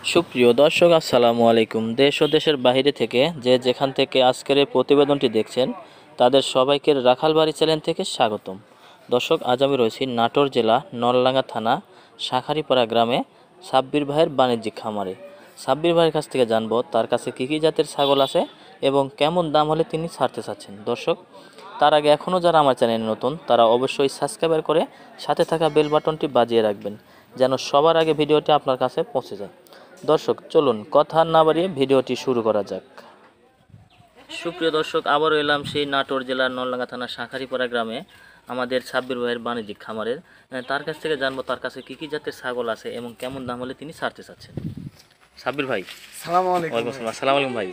সুপ্রিয় দর্শক আসসালামু আলাইকুম। দেশ ও দেশের বাইরে থেকে যে যেখান থেকে আজকের এই প্রতিবেদনটি দেখছেন তাদের সবাইকে রাখালবাড়ি চ্যানেল থেকে স্বাগতম। দর্শক, আজ আমি রয়েছি নাটোর জেলা নলডাঙ্গা থানা শাঁখারীপাড়া গ্রামে সাব্বির ভাইয়ের বাণিজ্যিক খামারে। সাব্বির ভাইয়ের কাছ থেকে জানবো তার কাছে কী কী জাতের ছাগল আছে এবং কেমন দাম হলে তিনি ছাড়তে চাচ্ছেন। দর্শক, তার আগে এখনও যারা আমার চ্যানেলে নতুন তারা অবশ্যই সাবস্ক্রাইব করে সাথে থাকা বেল বাটনটি বাজিয়ে রাখবেন যেন সবার আগে ভিডিওটি আপনার কাছে পৌঁছে যায়। দর্শক, চলুন কথা না বাড়িয়ে ভিডিওটি শুরু করা যাক। সুপ্রিয় দর্শক, আবারও এলাম সেই নাটোর জেলার নলডাঙ্গা থানার শাঁখারীপাড়া গ্রামে আমাদের সাব্বির ভাইয়ের বাণিজ্যিক খামারের। তার কাছ থেকে জানবো তার কাছে কী কী জাতের ছাগল আছে এবং কেমন দাম হলে তিনি ছাড়তে চাচ্ছেন। সাব্বির ভাই, সালামু আলাইকুম। ওয়ালাইকুম আসসালাম। আসসালামু আলাইকুম ভাই,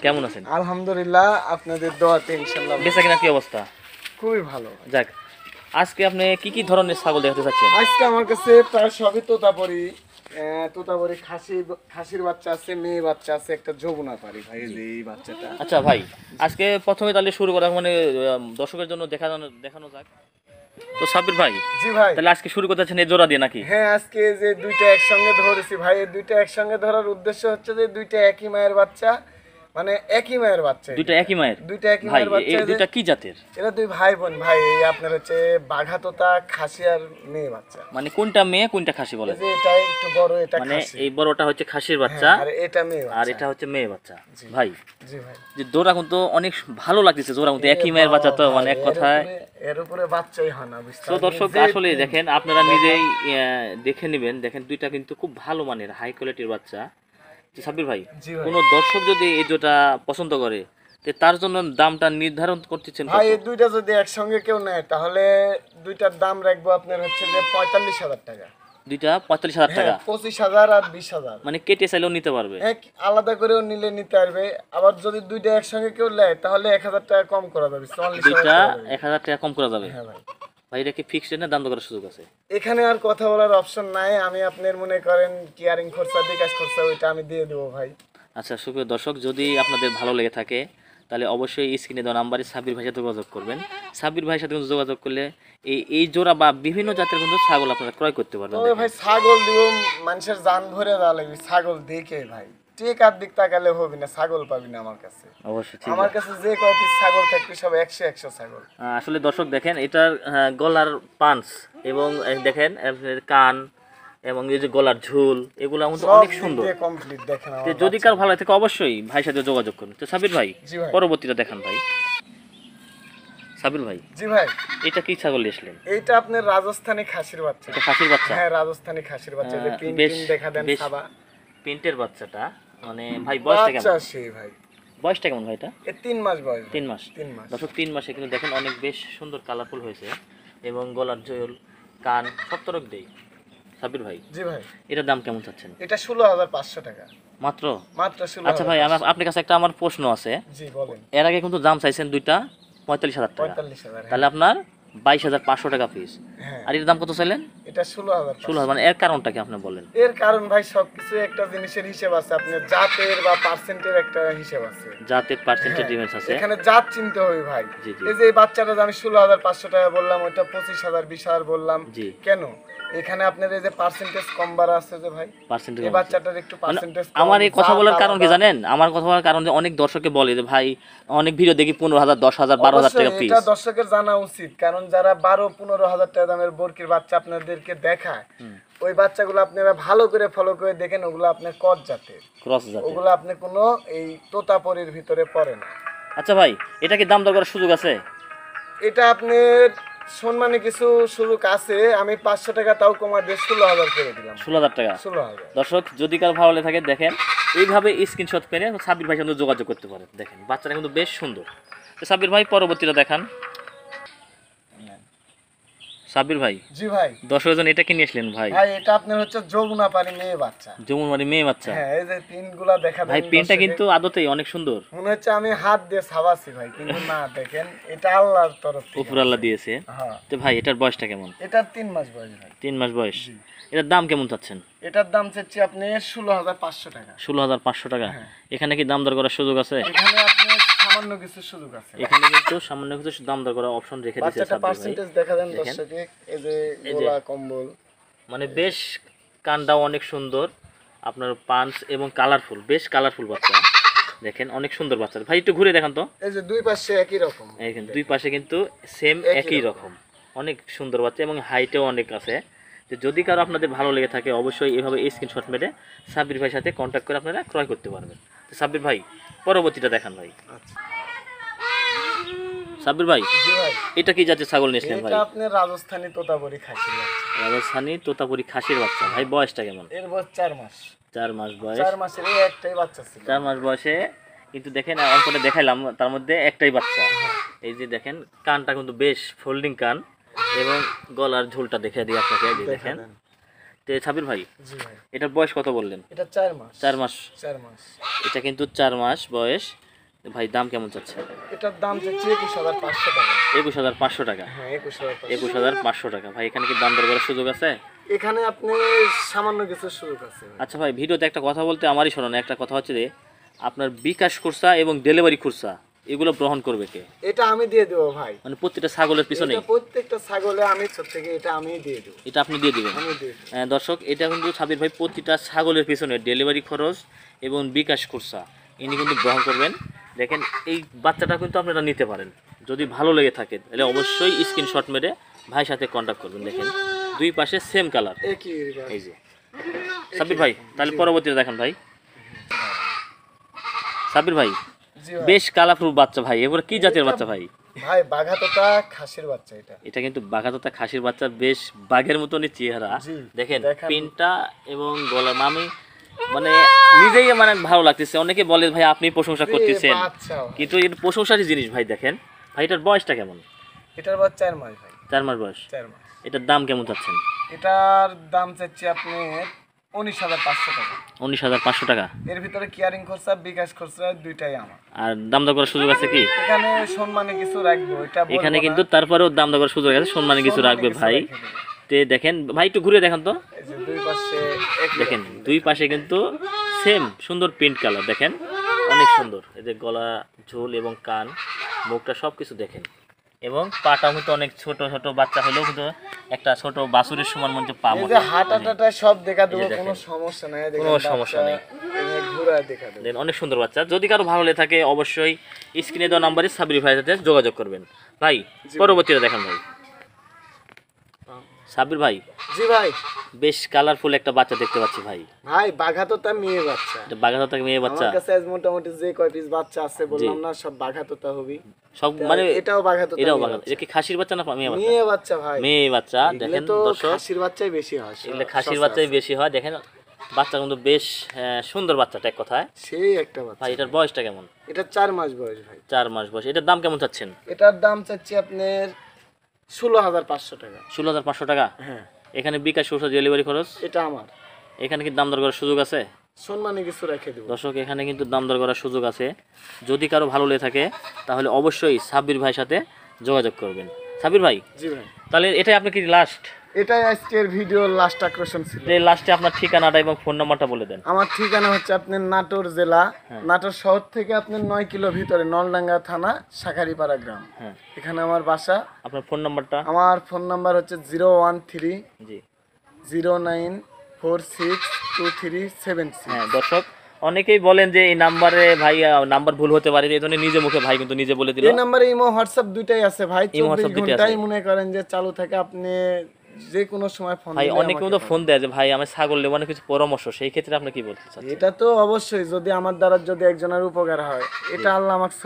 কেমন আছেন? আলহামদুলিল্লাহ, আপনাদের দোয়াতে ইনশাআল্লাহ বেচা কিনা কি অবস্থা? খুবই ভালো। যাক, আজকে আপনি কি কি ধরনের ছাগল দেখাতে চাচ্ছেন? আজকে আমার কাছে প্রায় সবই তোতাপুরি খাসির বাচ্চা আছে, মেয়ে বাচ্চা আছে, একটা যমুনা পারি ভাই, এই যে এই বাচ্চাটা। আচ্ছা ভাই, আজকে প্রথমে তাহলে শুরু করা মানে দর্শকের জন্য দেখানো যাক। তো সাব্বির ভাই, জি ভাই, তাহলে আজকে শুরু করতে চাচ্ছেন এই জোড়া দিয়ে নাকি? হ্যাঁ, আজকে যে দুইটা একসঙ্গে ধরেছি ভাই, এই দুইটা একসঙ্গে ধরার উদ্দেশ্য হচ্ছে যে দুইটা একই মায়ের বাচ্চা, মানে একই মায়ের বাচ্চা, দুইটা একই মায়ের। দুইটা একই ভাই, মায়ের বাচ্চা। এই দুইটা কি জাতের? এরা দুই ভাই বোন ভাই, এই আপনার হচ্ছে বাঘা তোতা খাসি আর মেয়ে বাচ্চা। মানে কোনটা মেয়ে কোনটা খাসি বলে? এই যে এটা একটু বড়, এটা মানে খাসি। এই বড়টা হচ্ছে খাসির বাচ্চা, হ্যাঁ, আর এটা মেয়ে আর বাচ্চা। এটা হচ্ছে মেয়ে বাচ্চা। ভাই, জি ভাই, যে জোড়া কিন্তু অনেক ভালো লাগতেছে, জোড়া কিন্তু একই মায়ের বাচ্চা, তো মানে এক কথায়। এর উপরে বাচ্চাই হয় না, বুঝতে তো দর্শক, আসলে দেখেন আপনারা নিজেই দেখে নেবেন, দেখেন দুইটা কিন্তু খুব ভালো মানের হাই কোয়ালিটির বাচ্চা। তো সাব্বির ভাই, জি ভাই। কোনো দর্শক যদি এই জোড়া পছন্দ করে তো তার জন্য দামটা নির্ধারণ করতেছেন ভাই, কত? এই দুইটা যদি একসঙ্গে কেউ নেয় তাহলে দুইটার দাম রাখবো আপনার হচ্ছে যে 45,000 টাকা। দুইটা 45,000 টাকা? 25,000 আর 20,000। মানে কেটে চাইলেও নিতে পারবে? এক আলাদা করেও নিলে নিতে পারবে। আবার যদি দুইটা একসঙ্গে কেউ নেয় তাহলে 1,000 টাকা কম করা যাবে, 44,000 দুইটা করা যাবে। 1,000 টাকা কম করা যাবে? হ্যাঁ ভাই, ভাই, এটা কি ফিক্সড রেটে দাম দর করার সুযোগ আছে? এখানে আর কথা বলার অপশন নাই। আমি আপনার মনে করেন কিয়ারিং খরচা, বিকাশ খরচা ওইটা আমি দিয়ে দেবো ভাই। আচ্ছা সুপ্রিয় দর্শক, যদি আপনাদের ভালো লেগে থাকে তাহলে অবশ্যই স্ক্রিনে দেওয়া নাম্বারে সাব্বির ভাইয়ের সাথে যোগাযোগ করবেন। সাব্বির ভাইয়ের সাথে কিন্তু যোগাযোগ করলে এই জোড়া বা বিভিন্ন জাতের কিন্তু ছাগল আপনারা ক্রয় করতে পারবেন। তবে ভাই, ছাগল দিব মানুষের জান ভরে দেওয়া লাগবে ছাগল দেখে ভাই, টেকার দিক তাকালে হবে না, ছাগল পাবি না আমার কাছে। অবশ্যই ঠিক আমার আছে। কাছে যে কয় পিস ছাগল থাকবে সব 100 ছাগল। আসলে দর্শক দেখেন এটার গলার পাঞ্চ এবং দেখেন আপনার কান এবং এই যে গলার ঝুল, এগুলো কিন্তু অনেক সুন্দর। কমপ্লিট দেখেন তো যদি কার ভালো থাকে অবশ্যই ভাইয়ের সাথে যোগাযোগ করুন। তো সাব্বির ভাই, জি ভাই। পরবর্তীটা দেখান ভাই। সাব্বির ভাই, জি ভাই, এটা কি ছাগল নিয়েছিলেন? এইটা আপনার রাজস্থানি খাসির বাচ্চা। এটা খাসির বাচ্চা? হ্যাঁ, রাজস্থানি খাসির বাচ্চা। যে পিন বেশ পিন দেখা দেন বেশ সাদা প্রিন্টের বাচ্চাটা, মানে ভাই বয়সটা বাচ্চা কেমন? সেই ভাই, বয়সটা কেমন ভাই এটা? এ 3 মাস বয়স। 3 মাস? 3 মাস। দর্শক, 3 মাসে কিন্তু দেখেন অনেক বেশ সুন্দর কালারফুল হয়েছে এবং গলার ঝোল কান সব তরক দেই। সাব্বির ভাই, জি ভাই, এটার দাম কেমন চাচ্ছেন? এটা 16,500 টাকা মাত্র? মাত্র 16,000। আচ্ছা ভাই, আপনার কাছে একটা আমার প্রশ্ন আছে। জি বলেন। এর আগে কিন্তু দাম চাইছেন দুইটা 45,000 টাকা, 45,000। তাহলে আপনার 22,500 টাকা পিস। হ্যাঁ, আর এর দাম কত চাইলেন? এটা 16,000। 16,000। মানে এর কারণটা কি আপনি বলেন? এর কারণ ভাই, সবকিছু একটা জিনিসের হিসাব আছে, আপনার জাতের বা পার্সেন্টের একটা হিসাব আছে। জাতের পার্সেন্টেজ ডিফারেন্স আছে? এখানে জাত চিনতে হবে ভাই। জি, জি। এই যে এই বাচ্চাটা যে আমি 16,500 টাকা বললাম, ওইটা 25,000 20,000 বললাম, জি। কেন? এখানে আপনার এই যে পার্সেন্টেজ কম বাড়া আছে যে ভাই, পার্সেন্টেজ এই বাচ্চাটার একটু পার্সেন্টেজ কম। আমার এই কথা জাত বলার কারণ কি আলাদা। জানেন? আমার কথা বলার কারণ যে অনেক দর্শকে বলে যে ভাই অনেক ভিডিও দেখি 15,000 10,000 12,000 টাকা অবশ্যই পিস। এটা দর্শকের জানা উচিত, কারণ যারা 12-15,000 টাকা দামের বরকির বাচ্চা আপনাদেরকে দেখায়, ওই বাচ্চাগুলো আপনারা ভালো করে ফলো করে দেখেন, ওগুলো আপনার কট জাতের, ক্রস জাতের। ওগুলো আপনি কোনো এই তোতাপরির ভিতরে পড়ে না। আচ্ছা ভাই, এটা কি দাম দর করার সুযোগ আছে? এটা আপনার সম্মানে কিছু সুযোগ আছে, আমি 500 টাকা তাও কমা দিয়ে 16,000 করে দিলাম। 16,000 টাকা? 16,000। দর্শক, যদি কারো ভালো লেগে থাকে দেখেন এইভাবে স্ক্রিনশট করে সাব্বির ভাইয়ের সঙ্গে যোগাযোগ করতে পারেন। দেখেন বাচ্চাটা কিন্তু বেশ সুন্দর। তো সাব্বির ভাই, পরবর্তীটা দেখান। সাব্বির ভাই, জি ভাই, দর্শকের জন্য এটা কি নিয়েছিলেন ভাই? ভাই এটা আপনার হচ্ছে যমুনা পানি মেয়ে বাচ্চা। যমুনবাড়ি মেয়ে বাচ্চা? হ্যাঁ, এই যে পিনগুলা দেখা ভাই, দেন পেনটা দর্শকে। কিন্তু আদতেই অনেক সুন্দর। মনে হচ্ছে আমি হাত দিয়ে ছাবাছি ভাই, কিন্তু না, দেখেন এটা আল্লাহর তরফ থেকে। উপর আল্লাহ দিয়েছে। হ্যাঁ, তো ভাই, এটার বয়সটা কেমন? এটার 3 মাস বয়স ভাই। 3 মাস বয়স? এটার দাম কেমন চাচ্ছেন? এটার দাম চাচ্ছি আপনি 16,500 টাকা। 16,500 টাকা? হ্যাঁ। এখানে কি দাম দর করার সুযোগ আছে? এখানে আপনি সামান্য কিছু সুযোগ আছে। এখানে কিন্তু সামান্য কিছু দাম দর করার অপশন রেখে দিয়েছে বাচ্চাটা সাব্বির ভাই। পার্সেন্টেজ দেখা দেন দেখেন। দর্শকে, এই যে এই যে। গোলা কম্বল। মানে বেশ কানটাও অনেক সুন্দর আপনার পাঞ্চ এবং কালারফুল, বেশ কালারফুল বাচ্চা। দেখেন অনেক সুন্দর বাচ্চা ভাই, একটু ঘুরে দেখান তো। এই যে দুই পাশে একই রকম, এইখানে দুই পাশে কিন্তু সেম একই একই রকম, অনেক সুন্দর বাচ্চা এবং হাইটেও অনেক আছে। তো যদি কারো আপনাদের ভালো লেগে থাকে অবশ্যই এইভাবে স্ক্রিনশট মেরে সাব্বির ভাইয়ের সাথে কন্ট্যাক্ট করে আপনারা ক্রয় করতে পারবেন। তো সাব্বির ভাই পরবর্তীটা দেখান ভাই। আচ্ছা সাব্বির ভাই, জি ভাই, এটা কি জাতের ছাগল নিয়েছিলেন ভাই? এটা আপনার রাজস্থানী তোতাপুরি খাসির বাচ্চা। রাজস্থানী তোতাপুরি খাসির বাচ্চা ভাই, বয়সটা কেমন? এর বয়স 4 মাস। 4 মাস বয়স। 4 মাসের এই একটাই বাচ্চা ছিল। 4 মাস বয়সে কিন্তু দেখেন অঙ্কটা দেখাইলাম, তার মধ্যে একটাই বাচ্চা। এই যে দেখেন কানটা কিন্তু বেশ ফোল্ডিং কান এবং গলার ঝোলটা দেখে দিই আপনাকে, এই যে দেখেন। তো সাবির ভাই, জি ভাই, এটার বয়স কত বললেন? এটা 4 মাস। 4 মাস। 4 মাস। এটা কিন্তু 4 মাস বয়স। ভাই দাম কেমন চাচ্ছে? এটার দাম চাচ্ছি 21,500 টাকা। 21,500 টাকা। হ্যাঁ 21,500। 21,500 টাকা। ভাই এখানে কি দাম দর করার সুযোগ আছে? এখানে আপনি সামান্য কিছু সুযোগ আছে। আচ্ছা ভাই, ভিডিওতে একটা কথা বলতে আমারই শোনেন। একটা কথা হচ্ছে যে আপনার বিকাশ খরচা এবং ডেলিভারি খরচা এগুলো গ্রহণ করবে কে? এটা আমি দিয়ে দেবো ভাই। মানে প্রত্যেকটা ছাগলের পিছনে এটা প্রত্যেকটা ছাগলে আমি ছোট থেকে এটা আমি দিয়ে দেবো। এটা আপনি দিয়ে দিবেন? আমি দিয়ে দেবো। দর্শক, এটা কিন্তু সাবির ভাই প্রতিটা ছাগলের পিছনে ডেলিভারি খরচ এবং বিকাশ খরচা ইনি কিন্তু গ্রহণ করবেন। দেখেন এই বাচ্চাটা কিন্তু আপনারা নিতে পারেন, যদি ভালো লেগে থাকে তাহলে অবশ্যই স্ক্রিনশট মেরে ভাইয়ের সাথে কন্ট্যাক্ট করবেন। দেখেন দুই পাশে সেম কালার। একই এই যে সাবির ভাই, তাহলে পরবর্তীতে দেখেন ভাই। সাবির ভাই, জি ভাই। বেশ কালারফুল বাচ্চা ভাই, এগুলো কি জাতের বাচ্চা ভাই? ভাই বাঘাতোতা খাসির বাচ্চা এটা। এটা কিন্তু বাঘাতোতা খাসির বাচ্চা, বেশ বাঘের মতনই চেহারা। জি, দেখেন দেখান। পিনটা এবং গলার মামি মানে নিজেই মানে ভালো লাগতেছে। অনেকে বলে ভাই আপনি প্রশংসা করতেছেন, বাচ্চা ভাই। কিন্তু এটা প্রশংসারই জিনিস ভাই। দেখেন ভাই, এটার বয়সটা কেমন? এটার বয়স 4 মাস ভাই। 4 মাস বয়স। 4 মাস। এটার দাম কেমন চাচ্ছেন? এটার দাম চাচ্ছি আপনি 19,500 টাকা। 19,500 টাকা। এর ভিতরে কেয়ারিং খরচা বিকাশ খরচা দুইটাই আমার। আর দাম দর করার সুযোগ আছে কি? এখানে সম্মানে কিছু রাখবো, এটা বলবো এখানে না। কিন্তু তারপরেও দাম দর করার সুযোগ আছে, সম্মানে কিছু সম্মানে রাখবে কিছু ভাই। রেখে দেবে। তে দেখেন ভাই, একটু ঘুরে দেখেন তো। এই যে দুই পাশে একই দেখেন রকম। দুই পাশে কিন্তু সেম সুন্দর প্রিন্ট কালার। দেখেন অনেক সুন্দর। এই যে গলা, ঝোল এবং কান, মুখটা সব কিছু দেখেন। এবং পাটা কিন্তু অনেক ছোট ছোট, বাচ্চা হলেও কিন্তু একটা ছোট বাছুরের সমান মনে হচ্ছে পা এই মতো। যে হাঁটাটা সব দেখা দেবো, এই যে কোনো দেখেন। সমস্যা নাই। কোনো সমস্যা নেই। ঘুরা দেখা দেবো। দেন অনেক সুন্দর বাচ্চা। যদি কারো ভালো লেগে থাকে অবশ্যই স্ক্রিনে দেওয়া নাম্বারে সাবির ভাইয়ের সাথে যোগাযোগ করবেন। ভাই পরবর্তীতে দেখেন ভাই। সাবির ভাই, জি ভাই। বেশ কালারফুল একটা বাচ্চা দেখতে পাচ্ছি ভাই। ভাই বাঘাতোতা মেয়ে বাচ্চা। এটা বাঘাতোতা মেয়ে বাচ্চা। আমার কাছে আজ মোটামুটি যে কয় পিস বাচ্চা আছে বললাম না, সব বাঘাতোতা হবি। সব মানে এটাও বাঘাতোতা। এটাও মেয়ে বাঘা। এটা কি খাসির বাচ্চা না মেয়ে বাচ্চা? মেয়ে বাচ্চা ভাই। মেয়ে বাচ্চা। এগুলো দেখেন তো দর্শক, খাসির বাচ্চাই বেশি হয়। এগুলো খাসির বাচ্চাই বেশি হয়। দেখেন বাচ্চা কিন্তু বেশ সুন্দর বাচ্চাটা এক কথায়। সেই একটা বাচ্চা। ভাই এটার বয়সটা কেমন? এটা 4 মাস বয়স ভাই। 4 মাস বয়স। এটার দাম কেমন চাচ্ছেন? এটার দাম চাচ্ছি আপনার 16,500 টাকা। 16,500 টাকা। হ্যাঁ এখানে বিকাশ খরচ, ডেলিভারি খরচ। এটা আমার। এখানে কি দাম দর করার সুযোগ আছে? সম্মানে কিছু রেখে দেবো। দর্শক, এখানে কিন্তু দাম দর করার সুযোগ আছে। যদি কারো ভালো লেগে থাকে তাহলে অবশ্যই সাব্বির ভাইয়ের সাথে যোগাযোগ করবেন। সাব্বির ভাই, জি ভাই। তাহলে এটাই আপনি কি লাস্ট? এটাই আজকের ভিডিওর লাস্ট আকর্ষণ ছিল। যে লাস্টে আপনার ঠিকানাটা এবং ফোন নাম্বারটা বলে দেন। আমার ঠিকানা হচ্ছে আপনার নাটোর জেলা, নাটোর শহর থেকে আপনার 9 কিলো ভিতরে নলডাঙ্গা থানা, শাখারিপাড়া গ্রাম। হ্যাঁ, এখানে আমার বাসা। আপনার ফোন নাম্বারটা? আমার ফোন নাম্বার হচ্ছে 013 জি। 09462376। হ্যাঁ দর্শক, অনেকেই বলেন যে এই নাম্বারে ভাই নাম্বার ভুল হতে পারে, এই জন্য নিজে মুখে ভাই কিন্তু নিজে বলে দিল। এই নাম্বারে ইমো হোয়াটসঅ্যাপ দুইটাই আছে ভাই। ইমো 24 হোয়াটসঅ্যাপ দুইটাই ঘন্টাই আছে। মনে করেন যে চালু থাকে, আপনি যে কোনো সময় ফোন ভাই দিলে অনেকে আমাকে তো পাবেন। ফোন দেয় যে ভাই আমি ছাগল নেব, অনেক কিছু পরামর্শ, সেই ক্ষেত্রে আপনি কি বলতে চাচ্ছেন? এটা তো অবশ্যই, যদি আমার দ্বারা যদি একজনের উপকার হয়, এটা আল্লাহ আমাকে